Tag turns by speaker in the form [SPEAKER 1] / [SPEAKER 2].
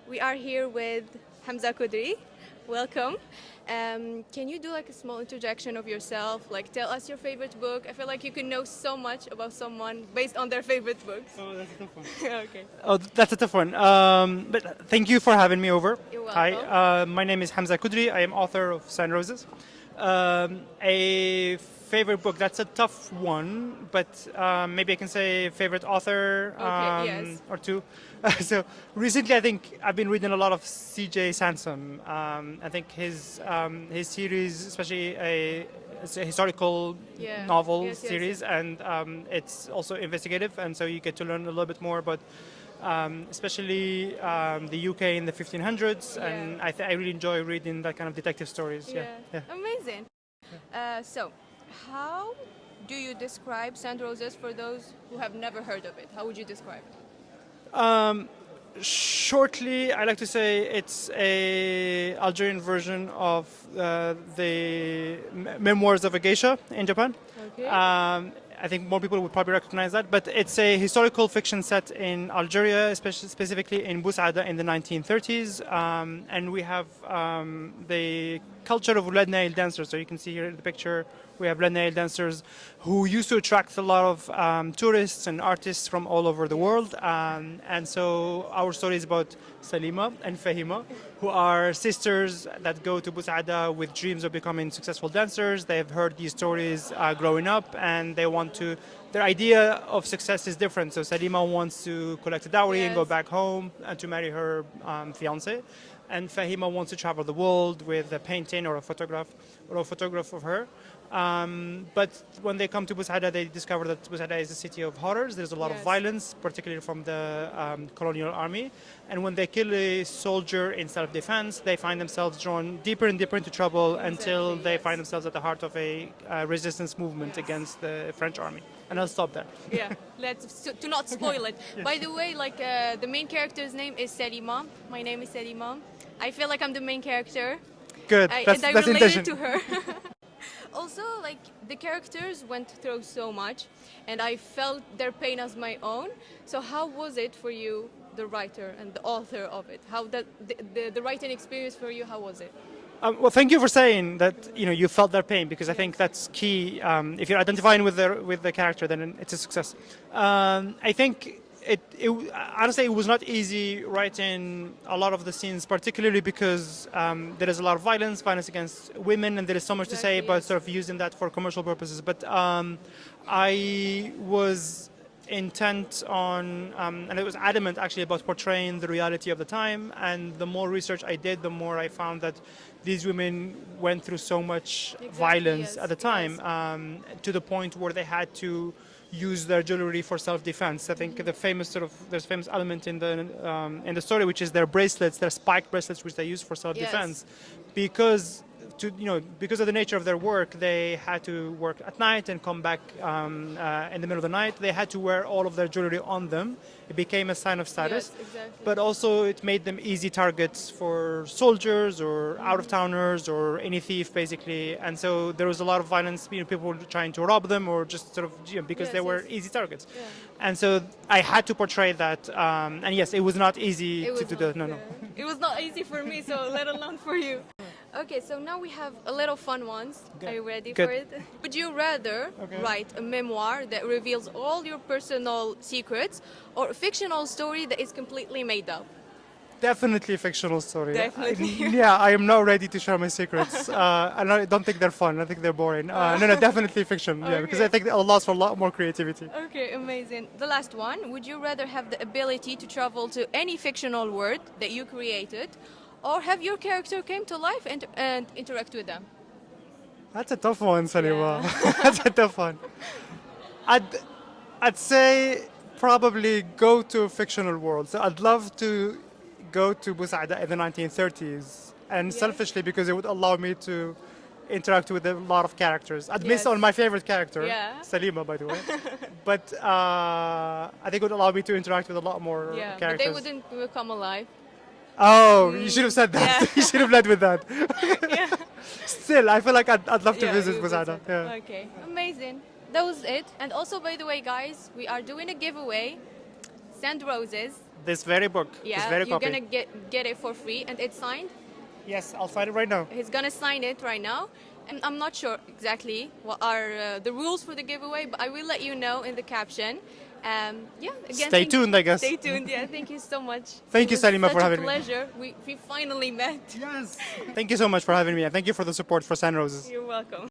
[SPEAKER 1] We are here with HAMZA KOUDRI. Welcome. Can you do like a small introduction of yourself? Like tell us your favorite book. I feel like you can know so much about someone based on their favorite books.
[SPEAKER 2] Oh, that's a tough one.
[SPEAKER 1] Okay.
[SPEAKER 2] Oh, that's a tough one. But thank you for having me over.
[SPEAKER 1] You're
[SPEAKER 2] Hi,
[SPEAKER 1] welcome.
[SPEAKER 2] my name is HAMZA KOUDRI. I am author of Sun Roses. A favorite book, that's a tough one, but maybe I can say favorite author
[SPEAKER 1] Okay, yes.
[SPEAKER 2] or two. So recently I think I've been reading a lot of C.J. Sansom. I think his series, especially it's a historical
[SPEAKER 1] Yeah.
[SPEAKER 2] novel
[SPEAKER 1] Yes, yes,
[SPEAKER 2] series,
[SPEAKER 1] yes.
[SPEAKER 2] and it's also investigative, and so you get to learn a little bit more about especially the UK in the 1500s,
[SPEAKER 1] Yeah.
[SPEAKER 2] and I really enjoy reading that kind of detective stories. Yeah. Yeah.
[SPEAKER 1] Amazing. So, how do you describe Sand Roses for those who have never heard of it? How would you describe it?
[SPEAKER 2] Shortly, I like to say it's a Algerian version of the memoirs of a geisha in Japan.
[SPEAKER 1] Okay.
[SPEAKER 2] I think more people would probably recognize that, but it's a historical fiction set in Algeria, especially specifically in Bousada in the 1930s, and we have the culture of red nail dancers. So you can see here in the picture, we have red nail dancers who used to attract a lot of tourists and artists from all over the world, and so our story is about Salima and Fahima, who are sisters that go to Bousada with dreams of becoming successful dancers. They've heard these stories growing up, and they want to. Their idea of success is different. So Salima wants to collect a dowry and go
[SPEAKER 1] Yes.
[SPEAKER 2] back home and to marry her fiance, and Fahima wants to travel the world with a painting or a photograph of her. But when they come to Bousada, they discover that Bousada is a city of horrors. There's a lot of
[SPEAKER 1] Yes.
[SPEAKER 2] violence, particularly from the colonial army. And when they kill a soldier in self-defense, they find themselves drawn deeper and deeper into trouble until
[SPEAKER 1] Exactly,
[SPEAKER 2] they
[SPEAKER 1] yes.
[SPEAKER 2] find themselves at the heart of a resistance movement against the French army. And I'll stop there.
[SPEAKER 1] Yeah, to not spoil it. By the way, like the main character's name is Selima. My name is Selima. I feel like I'm the main character.
[SPEAKER 2] Good.
[SPEAKER 1] And I
[SPEAKER 2] That's
[SPEAKER 1] related
[SPEAKER 2] intention.
[SPEAKER 1] to her. Also, like the characters went through so much, and I felt their pain as my own. So, how was it for you, the writer and the author of it? How the writing experience for you? How was it?
[SPEAKER 2] Well, thank you for saying that. You felt their pain, because I think that's key. If you're identifying with the character, then it's a success. I think it honestly it was not easy writing a lot of the scenes, particularly because there is a lot of violence against women, and there is so much to say
[SPEAKER 1] Exactly,
[SPEAKER 2] about
[SPEAKER 1] yes.
[SPEAKER 2] sort of using that for commercial purposes. But I was intent on, and it was adamant actually about portraying the reality of the time. And the more research I did, the more I found that these women went through so much
[SPEAKER 1] Exactly,
[SPEAKER 2] violence
[SPEAKER 1] yes,
[SPEAKER 2] at the time,
[SPEAKER 1] yes.
[SPEAKER 2] to the point where they had to use their jewelry for self-defense. I think there's a famous element in the story, which is their bracelets, their spiked bracelets, which they use for self-defense, because because of the nature of their work, they had to work at night and come back in the middle of the night. They had to wear all of their jewelry on them. It became a sign of status.
[SPEAKER 1] Yes, exactly.
[SPEAKER 2] But also it made them easy targets for soldiers or out-of-towners or any thief, basically. And so there was a lot of violence. People were trying to rob them, or just sort of because
[SPEAKER 1] Yes,
[SPEAKER 2] they were
[SPEAKER 1] yes.
[SPEAKER 2] easy targets.
[SPEAKER 1] Yeah.
[SPEAKER 2] And so I had to portray that. And yes, it was not easy
[SPEAKER 1] It
[SPEAKER 2] to
[SPEAKER 1] was
[SPEAKER 2] do
[SPEAKER 1] not,
[SPEAKER 2] that. No, no.
[SPEAKER 1] It was not easy for me, so let alone for you. Okay, so now we have a little fun ones. Are you ready
[SPEAKER 2] Good.
[SPEAKER 1] for it? Would you rather write a memoir that reveals all your personal secrets, or a fictional story that is completely made up?
[SPEAKER 2] Definitely fictional story.
[SPEAKER 1] Definitely.
[SPEAKER 2] Yeah, I am not ready to share my secrets. And I don't think they're fun. I think they're boring. No, definitely fiction. Yeah, because
[SPEAKER 1] Okay.
[SPEAKER 2] I think it allows for a lot more creativity.
[SPEAKER 1] Okay, amazing. The last one. Would you rather have the ability to travel to any fictional world that you created, or have your character came to life and interact with them?
[SPEAKER 2] That's a tough one, Salima.
[SPEAKER 1] Yeah.
[SPEAKER 2] That's a tough one. I'd, I'd say probably go to a fictional world. So I'd love to go to Busada in the 1930s, and
[SPEAKER 1] Yes.
[SPEAKER 2] selfishly because it would allow me to interact with a lot of characters. I'd miss
[SPEAKER 1] Yes.
[SPEAKER 2] on my favorite character,
[SPEAKER 1] Yeah.
[SPEAKER 2] Salima, by the way. But I think it would allow me to interact with a lot more
[SPEAKER 1] Yeah, but
[SPEAKER 2] characters.
[SPEAKER 1] they wouldn't come alive.
[SPEAKER 2] Oh, you should have said that.
[SPEAKER 1] yeah.
[SPEAKER 2] You should have led with that.
[SPEAKER 1] Yeah.
[SPEAKER 2] Still, I feel like I'd love to
[SPEAKER 1] Yeah,
[SPEAKER 2] visit
[SPEAKER 1] you
[SPEAKER 2] Busada.
[SPEAKER 1] visit.
[SPEAKER 2] Yeah.
[SPEAKER 1] Okay, amazing. That was it. And also, by the way, guys, we are doing a giveaway. Send roses
[SPEAKER 2] this very book, this
[SPEAKER 1] Yeah,
[SPEAKER 2] very
[SPEAKER 1] you're
[SPEAKER 2] copy.
[SPEAKER 1] gonna get it for free, and it's signed.
[SPEAKER 2] Yes, I'll sign it right now.
[SPEAKER 1] He's gonna sign it right now. And I'm not sure exactly what are the rules for the giveaway, but I will let you know in the caption. Yeah, again,
[SPEAKER 2] Stay tuned, I guess.
[SPEAKER 1] Stay tuned. Yeah, thank you so much.
[SPEAKER 2] Thank you, Salima, for having
[SPEAKER 1] me.
[SPEAKER 2] me.
[SPEAKER 1] It's such a pleasure. We finally met.
[SPEAKER 2] Yes. Thank you so much for having me, and thank you for the support for San Roses.
[SPEAKER 1] You're welcome.